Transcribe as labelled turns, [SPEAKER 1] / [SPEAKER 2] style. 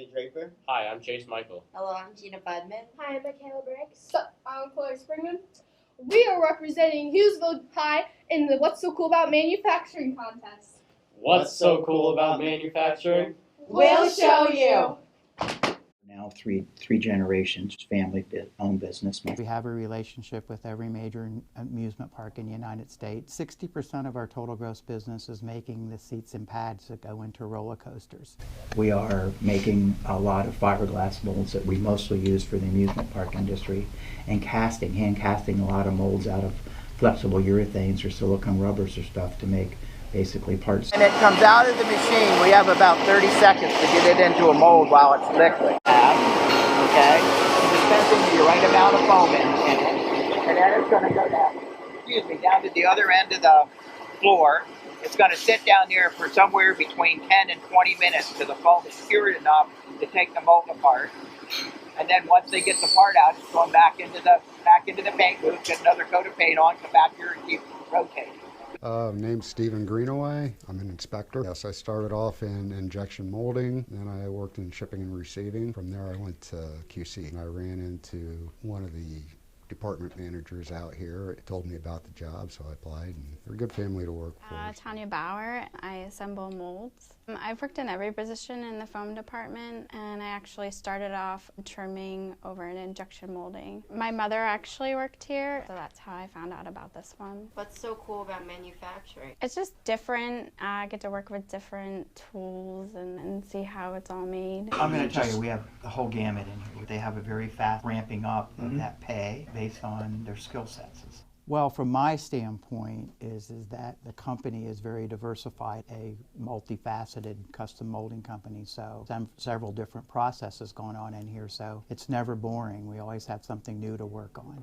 [SPEAKER 1] Anthony Draper.
[SPEAKER 2] Hi, I'm Chase Michael.
[SPEAKER 3] Hello, I'm Gina Budman.
[SPEAKER 4] Hi, I'm Michaela Briggs. I'm Chloe Springman. We are representing Hughesville High in the What's So Cool About Manufacturing contest.
[SPEAKER 2] What's so cool about manufacturing?
[SPEAKER 3] We'll show you.
[SPEAKER 5] Now three generations, family-owned business.
[SPEAKER 6] We have a relationship with every major amusement park in the United States. 60% of our total gross business is making the seats and pads that go into roller coasters.
[SPEAKER 5] We are making a lot of fiberglass molds that we mostly use for the amusement park industry, and hand casting a lot of molds out of flexible urethanes or silicone rubbers or stuff to make basically parts.
[SPEAKER 7] And it comes out of the machine. We have about 30 seconds to get it into a mold while it's liquid. Okay? Dispensing the right amount of foam in it. And then it's going to go down to the other end of the floor. It's going to sit down there for somewhere between 10 and 20 minutes till the foam is cured enough to take the mold apart. And then once they get the part out, it's going back into the paint booth, get another coat of paint on, come back here and keep rotating.
[SPEAKER 8] Name's Stephen Greenaway. I'm an inspector. Yes, I started off in injection molding, then I worked in shipping and receiving. From there I went to QC, and I ran into one of the department managers out here. It told me about the job, so I applied, and they're a good family to work for.
[SPEAKER 9] Tanya Bauer. I assemble molds. I've worked in every position in the foam department, and I actually started off trimming over in injection molding. My mother actually worked here, so that's how I found out about this one.
[SPEAKER 3] What's so cool about manufacturing?
[SPEAKER 9] It's just different. I get to work with different tools and see how it's all made.
[SPEAKER 5] I'm going to tell you, we have the whole gamut in here. They have a very fast ramping up of that pay based on their skill sets.
[SPEAKER 6] Well, from my standpoint is that the company is very diversified, a multifaceted custom molding company, so several different processes going on in here, so it's never boring. We always have something new to work on.